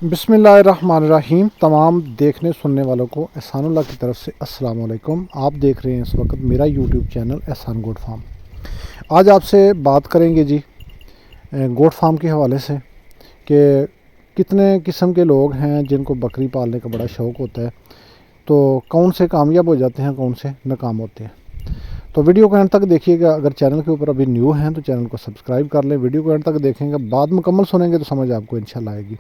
बिस्मिल्लाहिर्रहमानिर्रहीम। तमाम देखने सुनने वालों को एहसानुल्लाह की तरफ से अस्सलाम वालेकुम। आप देख रहे हैं इस वक्त मेरा यूट्यूब चैनल एहसान गोट फार्म। आज आपसे बात करेंगे जी गोट फार्म के हवाले से कि कितने किस्म के लोग हैं जिनको बकरी पालने का बड़ा शौक़ होता है, तो कौन से कामयाब हो जाते हैं, कौन से नाकाम होते हैं। तो वीडियो को एंड तक देखिएगा। अगर चैनल के ऊपर अभी न्यू हैं तो चैनल को सब्सक्राइब कर लें। वीडियो को एंड तक देखेंगे, बाद मुकम्मल सुनेंगे तो समझ आपको इंशाल्लाह आएगी।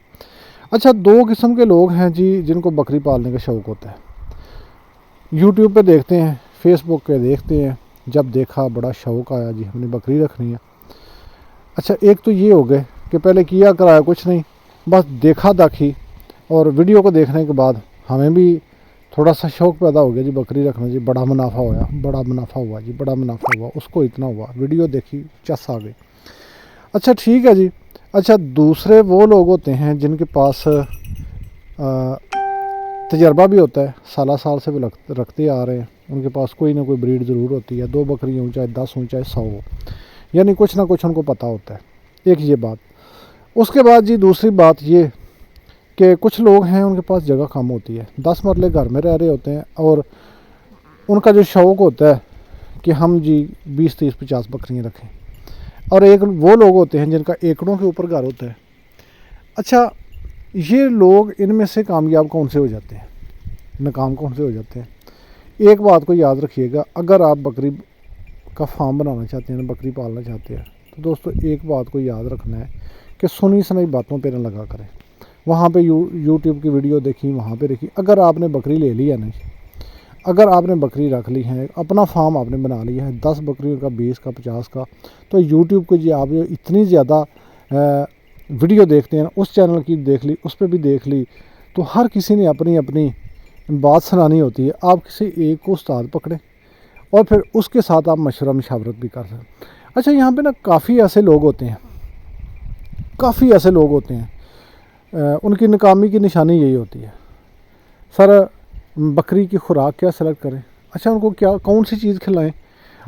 अच्छा, दो किस्म के लोग हैं जी जिनको बकरी पालने का शौक़ होता है। यूट्यूब पे देखते हैं, फेसबुक पे देखते हैं, जब देखा बड़ा शौक़ आया जी हमने बकरी रखनी है। अच्छा, एक तो ये हो गए कि पहले किया कराया कुछ नहीं, बस देखा दाखी, और वीडियो को देखने के बाद हमें भी थोड़ा सा शौक़ पैदा हो गया जी बकरी रखना जी। बड़ा मुनाफा हुआ, बड़ा मुनाफा हुआ जी, बड़ा मुनाफा हुआ, उसको इतना हुआ, वीडियो देखी, चस आ गई। अच्छा ठीक है जी। अच्छा, दूसरे वो लोग होते हैं जिनके पास तजर्बा भी होता है, साल से वो रखते आ रहे हैं, उनके पास कोई ना कोई ब्रीड ज़रूर होती है, 2 बकरियाँ हो, चाहे 10 हो, चाहे 100 हो, यानी कुछ ना कुछ उनको पता होता है। एक ये बात। उसके बाद जी दूसरी बात ये कि कुछ लोग हैं उनके पास जगह कम होती है, 10 मरले घर में रह रहे होते हैं, और उनका जो शौक़ होता है कि हम जी 20, 30, 50 बकरियाँ रखें। और एक वो लोग होते हैं जिनका एकड़ों के ऊपर घर होता है। अच्छा, ये लोग इनमें से कामयाब कौन से हो जाते हैं, नाकाम कौन से हो जाते हैं। एक बात को याद रखिएगा, अगर आप बकरी का फार्म बनाना चाहते हैं, बकरी पालना चाहते हैं, तो दोस्तों एक बात को याद रखना है कि सुनी सुनाई बातों पर न लगा करें। वहाँ पे यूट्यूब की वीडियो देखी, वहाँ पे देखी। अगर आपने बकरी ले लिया नहीं, अगर आपने बकरी रख ली है, अपना फार्म आपने बना लिया है, 10 बकरियों का, 20 का, 50 का, तो यूट्यूब को जी आप इतनी ज़्यादा वीडियो देखते हैं, उस चैनल की देख ली, उस पर भी देख ली, तो हर किसी ने अपनी अपनी बात सुनानी होती है। आप किसी एक को उस्ताद पकड़ें और फिर उसके साथ आप मशवरत भी कर सकते। अच्छा, यहाँ पे ना काफ़ी ऐसे लोग होते हैं, काफ़ी ऐसे लोग होते हैं, उनकी नाकामी की निशानी यही होती है, सर बकरी की खुराक क्या सेलेक्ट करें। अच्छा, उनको क्या कौन सी चीज़ खिलाएं।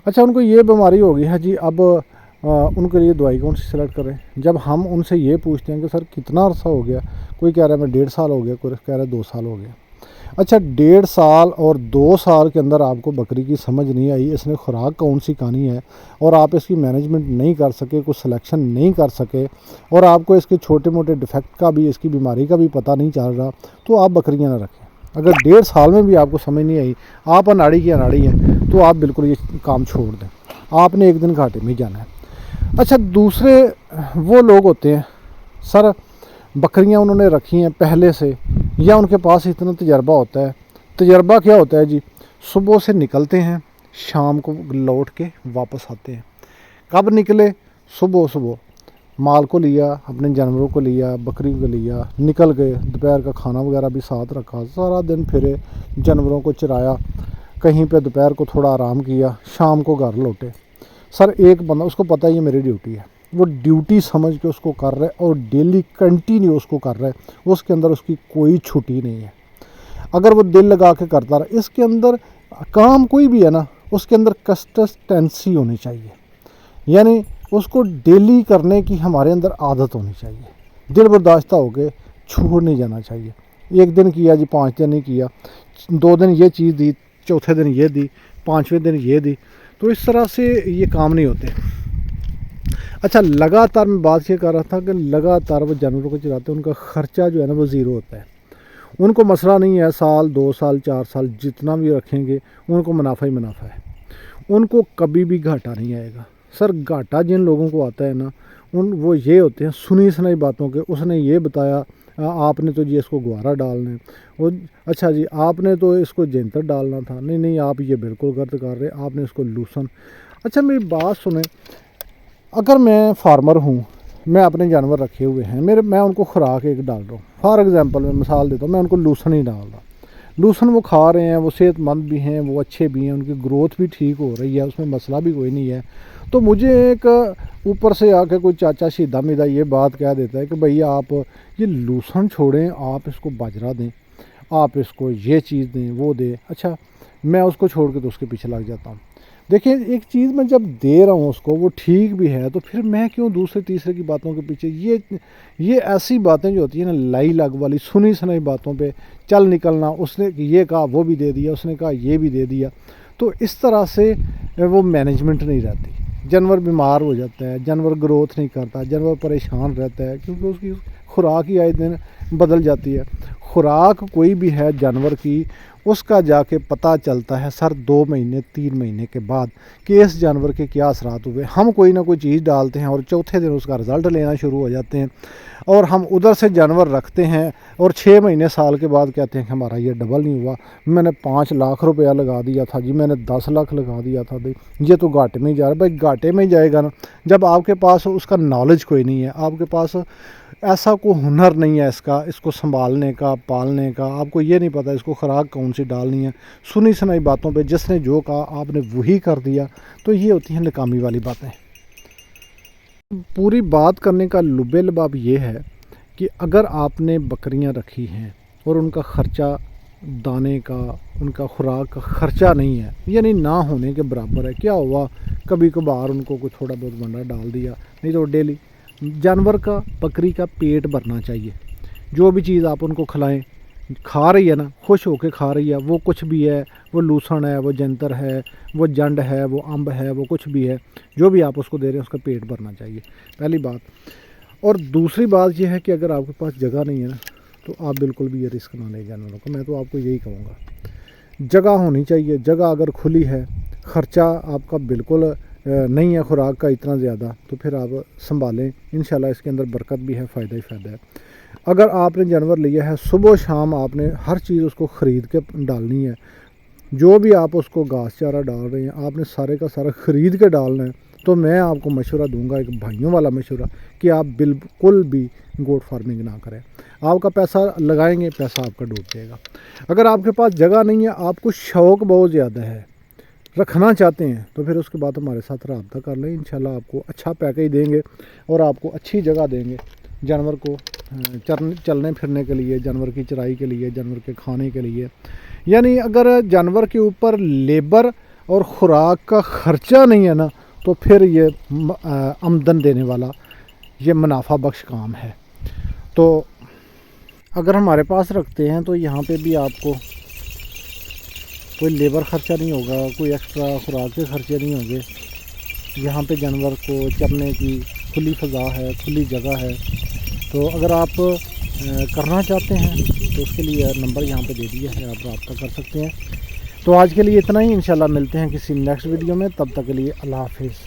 अच्छा, उनको ये बीमारी हो गई है जी, अब उनके लिए दवाई कौन सी सेलेक्ट करें। जब हम उनसे ये पूछते हैं कि सर कितना अरसा हो गया, कोई कह रहा है मैं 1.5 साल हो गया, कोई कह रहा है 2 साल हो गया। अच्छा, 1.5 साल और 2 साल के अंदर आपको बकरी की समझ नहीं आई, इसने खुराक कौन सी खानी है, और आप इसकी मैनेजमेंट नहीं कर सके, कुछ सिलेक्शन नहीं कर सके, और आपको इसके छोटे मोटे डिफेक्ट का भी, इसकी बीमारी का भी पता नहीं चल रहा, तो आप बकरियाँ ना रखें। अगर 1.5 साल में भी आपको समझ नहीं आई, आप अनाड़ी की अनाड़ी हैं, तो आप बिल्कुल ये काम छोड़ दें, आपने एक दिन घाटे में जाना है। अच्छा, दूसरे वो लोग होते हैं, सर बकरियां उन्होंने रखी हैं पहले से, या उनके पास इतना तजर्बा होता है। तजर्बा क्या होता है जी, सुबह से निकलते हैं, शाम को लौट के वापस आते हैं। कब निकले, सुबह माल को लिया, अपने जानवरों को लिया, बकरी को लिया, निकल गए, दोपहर का खाना वगैरह भी साथ रखा, सारा दिन फिरे, जानवरों को चराया, कहीं पे दोपहर को थोड़ा आराम किया, शाम को घर लौटे। सर एक बंदा, उसको पता है ये मेरी ड्यूटी है, वो ड्यूटी समझ के उसको कर रहा है और डेली कंटिन्यू उसको कर रहा है, उसके अंदर उसकी कोई छुट्टी नहीं है। अगर वो दिल लगा के करता रहा, इसके अंदर काम कोई भी है ना, उसके अंदर कंसिस्टेंसी होनी चाहिए, यानी उसको डेली करने की हमारे अंदर आदत होनी चाहिए। दिल बर्दाश्ता हो के छोड़ नहीं जाना चाहिए। एक दिन किया जी, 5 दिन नहीं किया, 2 दिन ये चीज़ दी, चौथे दिन ये दी, 5वें दिन ये दी, तो इस तरह से ये काम नहीं होते। अच्छा, लगातार मैं बात ये कर रहा था कि लगातार वो जानवरों को चलाते हैं, उनका ख़र्चा जो है ना वो ज़ीरो होता है। उनको मसला नहीं है, साल 2 साल 4 साल जितना भी रखेंगे, उनको मुनाफा ही मुनाफा है, उनको कभी भी घाटा नहीं आएगा। सर घाटा जिन लोगों को आता है ना, वो ये होते हैं सुनी सुनाई बातों के, उसने ये बताया, आपने तो जी इसको गुआरा डालना है, और अच्छा जी आपने तो इसको जेंतर डालना था, नहीं आप ये बिल्कुल गलत कर रहे, आपने इसको लूसन। अच्छा, मेरी बात सुने, अगर मैं फार्मर हूँ, मैं अपने जानवर रखे हुए हैं, मैं उनको खुराक एक डाल रहा हूँ, फॉर एग्ज़ाम्पल मैं मिसाल देता हूँ, मैं उनको लूसन ही डाल रहा, लूसन वो खा रहे हैं, वो सेहतमंद भी हैं, वो अच्छे भी हैं, उनकी ग्रोथ भी ठीक हो रही है, उसमें मसला भी कोई नहीं है। तो मुझे एक ऊपर से आके कोई चाचा सीधा मीधा ये बात कह देता है कि भैया आप ये लूसन छोड़ें, आप इसको बाजरा दें, आप इसको ये चीज़ दें, वो दें। अच्छा, मैं उसको छोड़ के तो उसके पीछे लग जाता हूँ। دیکھیں ایک چیز میں جب دے رہا ہوں اس کو وہ ٹھیک بھی ہے تو پھر میں کیوں دوسرے تیسرے کی باتوں کے پیچھے یہ ایسی باتیں جو ہوتی ہیں نا لائی لگ والی سنی سنائی باتوں پہ چل نکلنا، اس نے یہ کہا وہ بھی دے دیا، اس نے کہا یہ بھی دے دیا، تو اس طرح سے وہ مینجمنٹ نہیں رہتی۔ جانور بیمار ہو جاتا ہے، جانور گروتھ نہیں کرتا، جانور پریشان رہتا ہے کیونکہ اس کی خوراک ہی آئے دن بدل جاتی ہے۔ خوراک کوئی بھی ہے جانور کی، اس کا جا کے پتہ چلتا ہے سر 2 مہینے 3 مہینے کے بعد کہ اس جانور کے کیا اثرات ہوئے۔ ہم کوئی نہ کوئی چیز ڈالتے ہیں اور چوتھے دن اس کا رزلٹ لینا شروع ہو جاتے ہیں، اور ہم ادھر سے جانور رکھتے ہیں اور 6 مہینے سال کے بعد کہتے ہیں کہ ہمارا یہ ڈبل نہیں ہوا، میں نے 5 لاکھ روپیہ لگا دیا تھا جی، میں نے 10 لاکھ لگا دیا تھا بھائی، یہ تو گھاٹے میں ہی جا رہا ہے۔ بھائی گھاٹے میں ہی جائے گا نا جب آپ کے پاس اس کا نالج کوئی نہیں ہے، آپ کے پاس ایسا کوئی ہنر نہیں ہے اس کو سنبھالنے کا، پالنے کا، آپ کو یہ نہیں پتہ اس کو خوراک کون سی ڈالنی ہے، سنی سنائی باتوں پہ جس نے جو کہا آپ نے وہی کر دیا، تو یہ ہوتی ہیں ناکامی والی باتیں۔ پوری بات کرنے کا لب لباب یہ ہے کہ اگر آپ نے بکریاں رکھی ہیں اور ان کا خرچہ دانے کا، ان کا خوراک کا خرچہ نہیں ہے، یعنی نہ ہونے کے برابر ہے، کیا ہوا کبھی کبھار ان کو کوئی تھوڑا بہت بندہ ڈال دیا، نہیں تو ڈیلی جانور کا، بکری کا پیٹ بھرنا چاہیے۔ جو بھی چیز آپ ان کو کھلائیں، کھا رہی ہے نا، خوش ہو کے کھا رہی ہے، وہ کچھ بھی ہے، وہ لوسن ہے، وہ جنتر ہے، وہ جنڈ ہے، وہ امب ہے، وہ کچھ بھی ہے، جو بھی آپ اس کو دے رہے ہیں اس کا پیٹ بھرنا چاہیے، پہلی بات۔ اور دوسری بات یہ ہے کہ اگر آپ کے پاس جگہ نہیں ہے نا تو آپ بالکل بھی یہ رسک نہ لیں جانوروں کا، میں تو آپ کو یہی کہوں گا۔ جگہ ہونی چاہیے، جگہ اگر کھلی ہے، خرچہ آپ کا بالکل نہیں ہے خوراک کا اتنا زیادہ، تو پھر آپ سنبھالیں، انشاءاللہ اس کے اندر برکت بھی ہے، فائدہ ہی فائدہ ہے۔ اگر آپ نے جانور لیا ہے، صبح و شام آپ نے ہر چیز اس کو خرید کے ڈالنی ہے، جو بھی آپ اس کو گھاس چارہ ڈال رہے ہیں آپ نے سارے کا سارا خرید کے ڈالنا ہے، تو میں آپ کو مشورہ دوں گا، ایک بھائیوں والا مشورہ، کہ آپ بالکل بھی گوٹ فارمنگ نہ کریں۔ آپ کا پیسہ لگائیں گے، پیسہ آپ کا ڈوب جائے گا۔ اگر آپ کے پاس جگہ نہیں ہے، آپ کو شوق بہت زیادہ ہے، رکھنا چاہتے ہیں، تو پھر اس کے بعد ہمارے ساتھ رابطہ کر لیں، انشاءاللہ آپ کو اچھا پیکیج دیں گے اور آپ کو اچھی جگہ دیں گے جانور کو چلنے پھرنے کے لیے، جانور کی چرائی کے لیے، جانور کے کھانے کے لیے۔ یعنی اگر جانور کے اوپر لیبر اور خوراک کا خرچہ نہیں ہے نا تو پھر یہ آمدن دینے والا، یہ منافع بخش کام ہے۔ تو اگر ہمارے پاس رکھتے ہیں تو یہاں پہ بھی آپ کو کوئی لیبر خرچہ نہیں ہوگا، کوئی ایکسٹرا خوراک کے خرچے نہیں ہوں گے، یہاں پہ جانور کو چرنے کی کھلی فضا ہے، کھلی جگہ ہے۔ تو اگر آپ کرنا چاہتے ہیں تو اس کے لیے نمبر یہاں پہ دے دیا ہے، آپ رابطہ کر سکتے ہیں۔ تو آج کے لیے اتنا ہی، انشاءاللہ ملتے ہیں کسی نیکسٹ ویڈیو میں، تب تک کے لیے اللہ حافظ۔